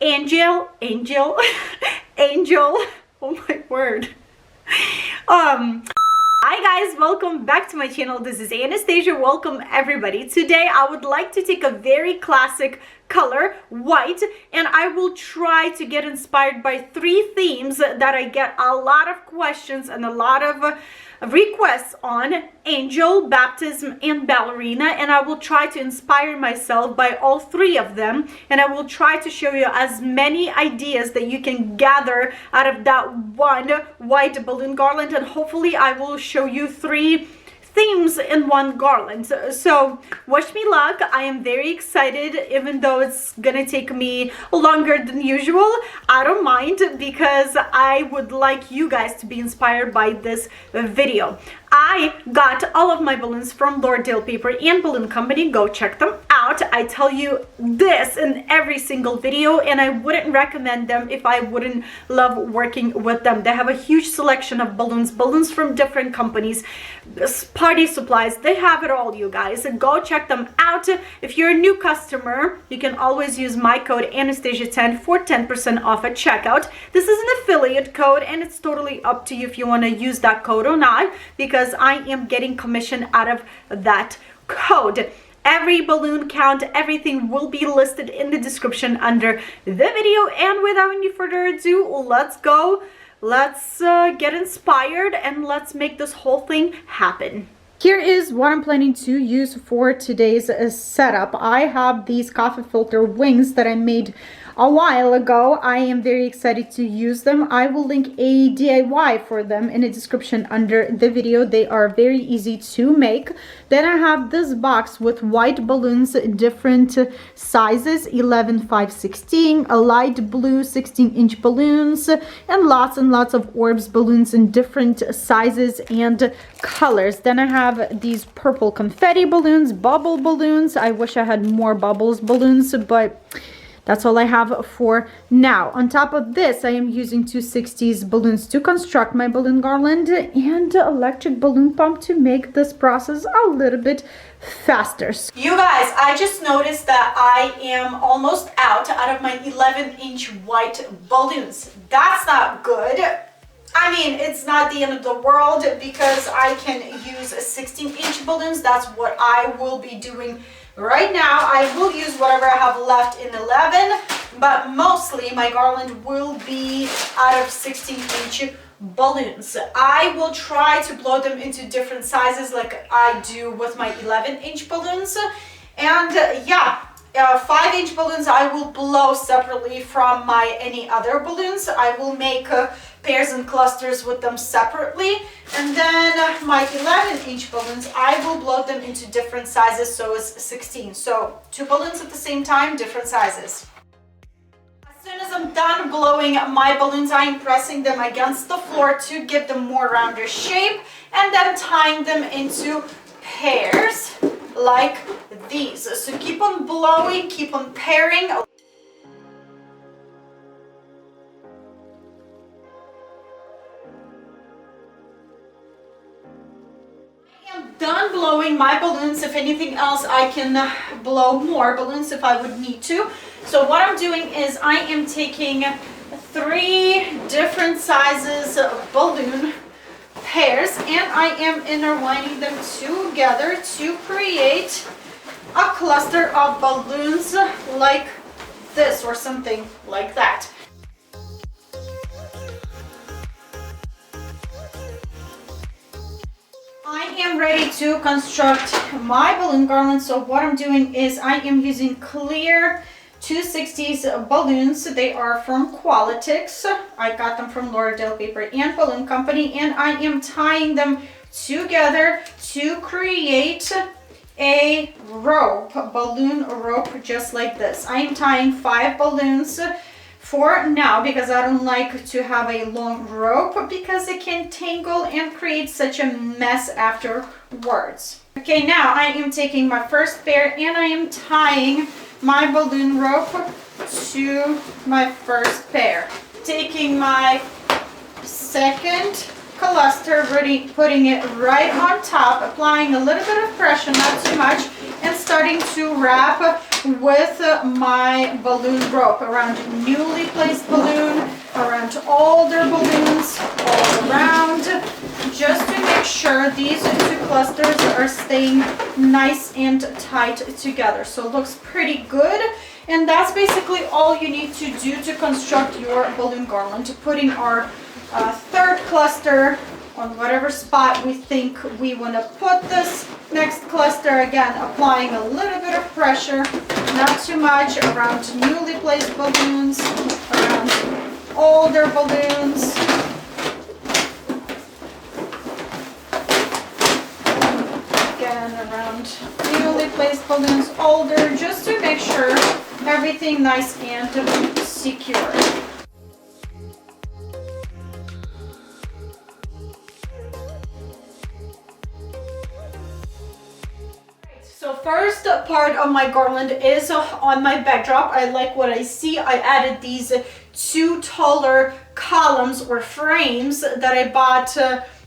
Angel, angel, angel. Oh my word. Hi guys, welcome back to my channel. This is Anastasia. Welcome everybody. Today I would like to take a very classic color, white, and I will try to get inspired by three themes that I get a lot of questions and a lot of requests on: angel, baptism, and ballerina. And I will try to inspire myself by all three of them, and I will try to show you as many ideas that you can gather out of that one white balloon garland, and hopefully I will show you three themes in one garland. So wish me luck. I am very excited, even though it's gonna take me longer than usual. I don't mind, because I would like you guys to be inspired by this video. I got all of my balloons from Garland Paper and Balloon Company. Go check them out. I tell you this in every single video, and I wouldn't recommend them if I wouldn't love working with them. They have a huge selection of balloons from different companies, party supplies. They have it all, you guys. Go check them out. If you're a new customer, you can always use my code Anastasia10 for 10% off at checkout. This is an affiliate code, and it's totally up to you if you want to use that code or not, because I am getting commission out of that code. Every balloon count, everything will be listed in the description under the video. And without any further ado, let's go. Let's get inspired and let's make this whole thing happen. Here is what I'm planning to use for today's setup. I have these coffee filter wings that I made a while ago. I am very excited to use them. I will link a DIY for them in the description under the video. They are very easy to make. Then I have this box with white balloons, different sizes, 11, 5, 16, a light blue 16-inch balloons, and lots of orbs balloons in different sizes and colors. Then I have these purple confetti balloons, bubble balloons. I wish I had more bubbles balloons, but that's all I have for now. On top of this, I am using 260s balloons to construct my balloon garland, and electric balloon pump to make this process a little bit faster. You guys, I just noticed that I am almost out of my 11-inch white balloons. That's not good. I mean, it's not the end of the world, because I can use 16-inch balloons. That's what I will be doing right now. I will use whatever I have left in 11, but mostly my garland will be out of 16-inch balloons. I will try to blow them into different sizes like I do with my 11-inch balloons. And yeah, 5-inch balloons I will blow separately from my any other balloons. I will make pairs and clusters with them separately. And then my 11-inch balloons, I will blow them into different sizes, so it's 16. So 2 balloons at the same time, different sizes. As soon as I'm done blowing my balloons, I am pressing them against the floor to give them more rounder shape, and then tying them into pairs like these. So keep on blowing, keep on pairing. I am done blowing my balloons. If anything else, I can blow more balloons if I would need to. So what I'm doing is I am taking 3 different sizes of balloon pairs, and I am intertwining them together to create a cluster of balloons like this, or something like that. I am ready to construct my balloon garland. So what I'm doing is I am using clear 260s balloons. They are from Qualitix. I got them from Garland Paper and Balloon Company, and I am tying them together to create a rope, balloon rope, just like this. I am tying 5 balloons for now, because I don't like to have a long rope, because it can tangle and create such a mess afterwards. Okay, now I am taking my first pair and I am tying my balloon rope to my first pair. Taking my second cluster, really putting it right on top, applying a little bit of pressure, not too much, and starting to wrap with my balloon rope around newly placed balloon, around older balloons, all around, just to make sure these two clusters are staying nice and tight together. So it looks pretty good. And that's basically all you need to do to construct your balloon garland. Putting our third cluster on whatever spot we think we want to put this next cluster. Again, applying a little bit of pressure, not too much, around newly placed balloons, around older balloons. Again, around newly placed balloons, older, just to make sure everything nice and secure. So first part of my garland is on my backdrop. I like what I see. I added these two taller columns or frames that I bought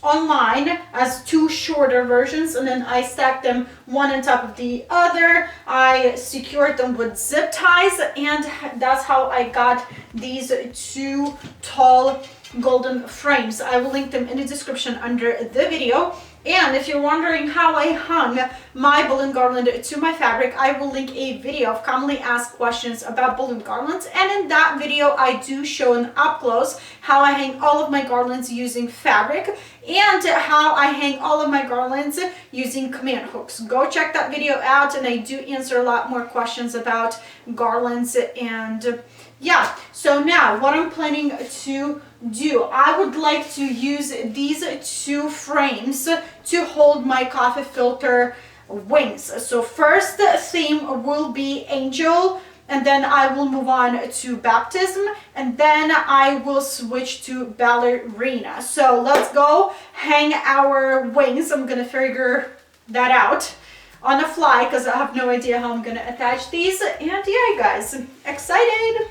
online as two shorter versions, and then I stacked them one on top of the other. I secured them with zip ties, and that's how I got these two tall golden frames. I will link them in the description under the video. And if you're wondering how I hung my balloon garland to my fabric, I will link a video of commonly asked questions about balloon garlands. And in that video, I do show an up close how I hang all of my garlands using fabric and how I hang all of my garlands using command hooks. Go check that video out, and I do answer a lot more questions about garlands. And yeah, so now what I'm planning to do, I would like to use these two frames to hold my coffee filter wings. So first theme will be angel, and then I will move on to baptism, and then I will switch to ballerina. So let's go hang our wings. I'm gonna figure that out on the fly because I have no idea how I'm gonna attach these. And yeah, guys, excited.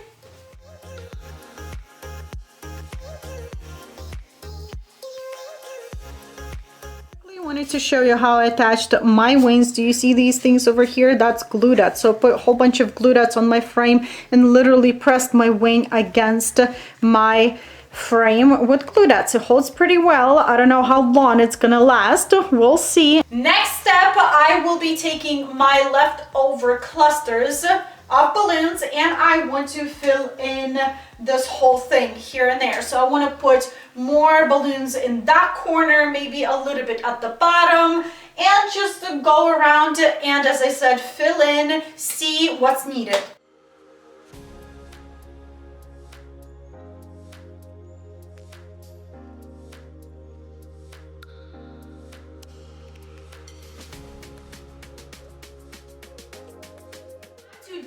I wanted to show you how I attached my wings. Do you see these things over here? That's glue dots. So I put a whole bunch of glue dots on my frame and literally pressed my wing against my frame with glue dots. It holds pretty well. I don't know how long it's gonna last. We'll see. Next step, I will be taking my leftover clusters of balloons, and I want to fill in this whole thing here and there. So I want to put more balloons in that corner, maybe a little bit at the bottom, and just go around and, as I said, fill in, see what's needed.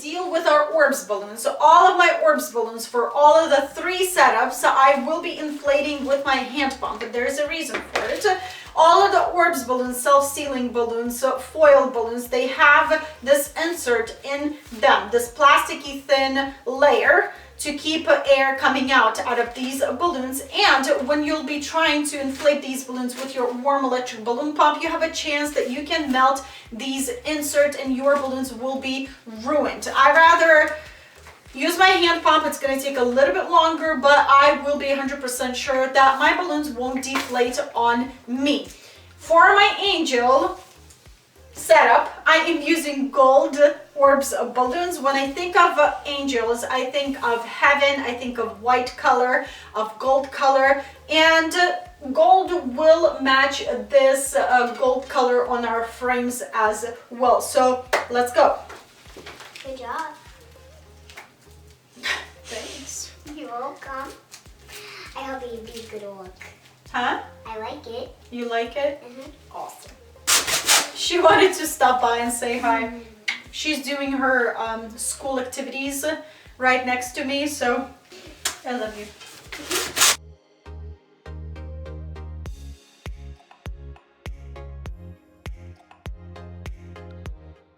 Deal with our orbs balloons. So all of my orbs balloons for all of the three setups, I will be inflating with my hand pump, but there's a reason for it. All of the orbs balloons, self-sealing balloons, so foil balloons, they have this insert in them, this plasticky thin layer to keep air coming out of these balloons. And when you'll be trying to inflate these balloons with your warm electric balloon pump, you have a chance that you can melt these insert and your balloons will be ruined. I rather use my hand pump. It's going to take a little bit longer, but I will be 100% sure that my balloons won't deflate on me. For my angel setup, I am using gold orbs balloons. When I think of angels, I think of heaven, I think of white color, of gold color, and gold will match this gold color on our frames as well. So let's go. Good job. Thanks. You're welcome. I hope you do good work. Huh? I like it. You like it? Mm-hmm. Awesome. She wanted to stop by and say hi. She's doing her school activities right next to me, so I love you.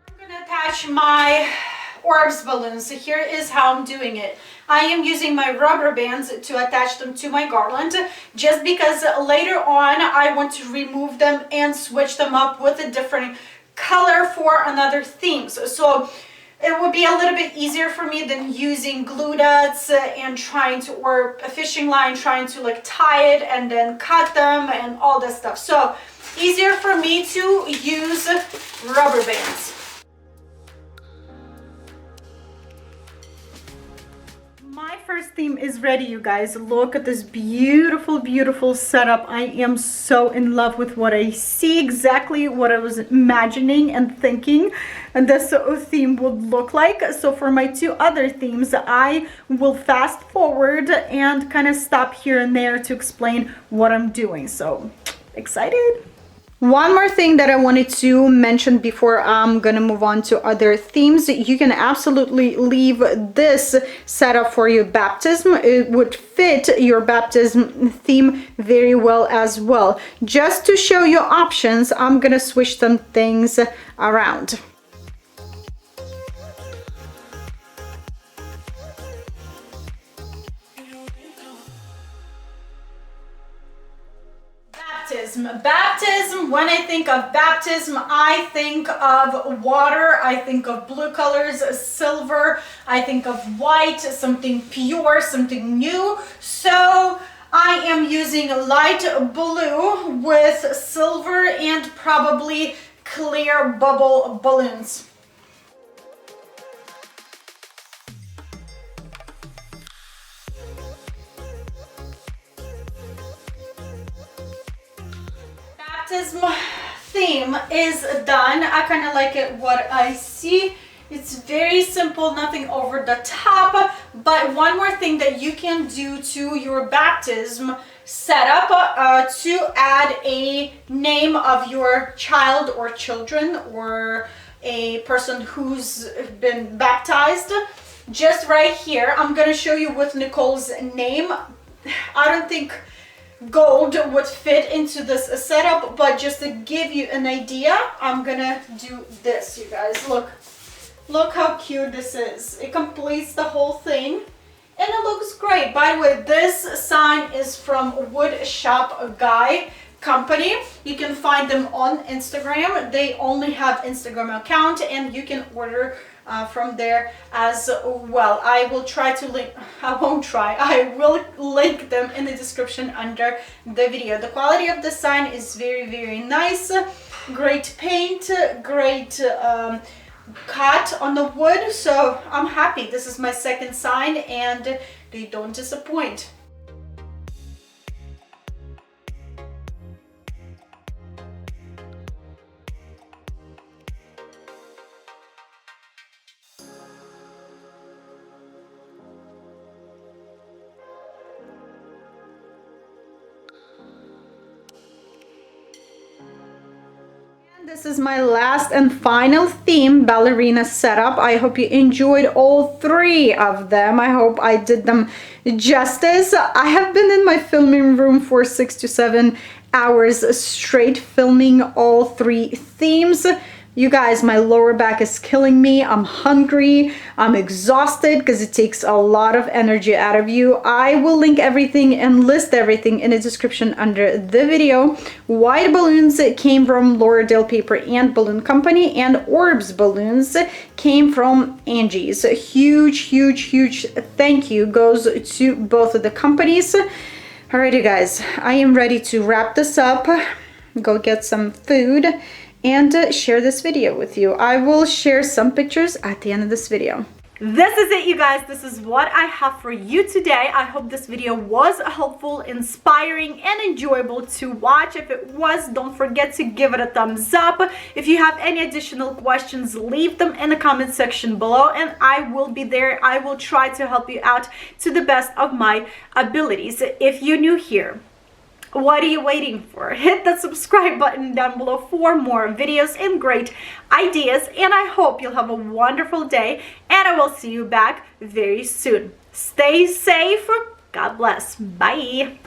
I'm gonna attach my orbs balloons. So here is how I'm doing it. I am using my rubber bands to attach them to my garland, just because later on I want to remove them and switch them up with a different color for another theme. So it would be a little bit easier for me than using glue dots and trying to, or a fishing line, trying to like tie it and then cut them and all this stuff. So easier for me to use rubber bands. My first theme is ready, you guys. Look at this beautiful, beautiful setup. I am so in love with what I see, exactly what I was imagining and thinking and this theme would look like. So for my two other themes, I will fast forward and kind of stop here and there to explain what I'm doing. So excited. One more thing that I wanted to mention before I'm gonna move on to other themes. You can absolutely leave this setup for your baptism. It would fit your baptism theme very well as well. Just to show you options, I'm gonna switch some things around. Baptism, when I think of baptism, I think of water, I think of blue colors, silver, I think of white, something pure, something new. So I am using light blue with silver and probably clear bubble balloons. Baptism theme is done. I kind of like it what I see. It's very simple, nothing over the top. But one more thing that you can do to your baptism setup to add a name of your child or children or a person who's been baptized. Just right here, I'm gonna show you with Nicole's name. I don't think gold would fit into this setup, but just to give you an idea, I'm gonna do this, you guys. Look how cute this is. It completes the whole thing and it looks great. By the way, this sign is from Wood Shop Guy Company. You can find them on Instagram. They only have Instagram account and you can order from there as well. I will try to link, I will link them in the description under the video. The quality of the sign is very, very nice. Great paint, great cut on the wood. So I'm happy. This is my second sign and they don't disappoint. This is my last and final theme, ballerina setup. I hope you enjoyed all three of them. I hope I did them justice. I have been in my filming room for 6 to 7 hours straight filming all three themes. You guys, my lower back is killing me. I'm hungry. I'm exhausted because it takes a lot of energy out of you. I will link everything and list everything in the description under the video. White balloons came from Lauderdale Paper and Balloon Company, and orbs balloons came from Angie's. A huge, huge, huge thank you goes to both of the companies. Alrighty guys, I am ready to wrap this up, go get some food, and share this video with you. I will share some pictures at the end of this video. This is it, you guys. This is what I have for you today. I hope this video was helpful, inspiring, and enjoyable to watch. If it was, don't forget to give it a thumbs up. If you have any additional questions, leave them in the comment section below and I will be there. I will try to help you out to the best of my abilities. If you're new here, what are you waiting for? Hit the subscribe button down below for more videos and great ideas. And I hope you'll have a wonderful day. And I will see you back very soon. Stay safe. God bless. Bye.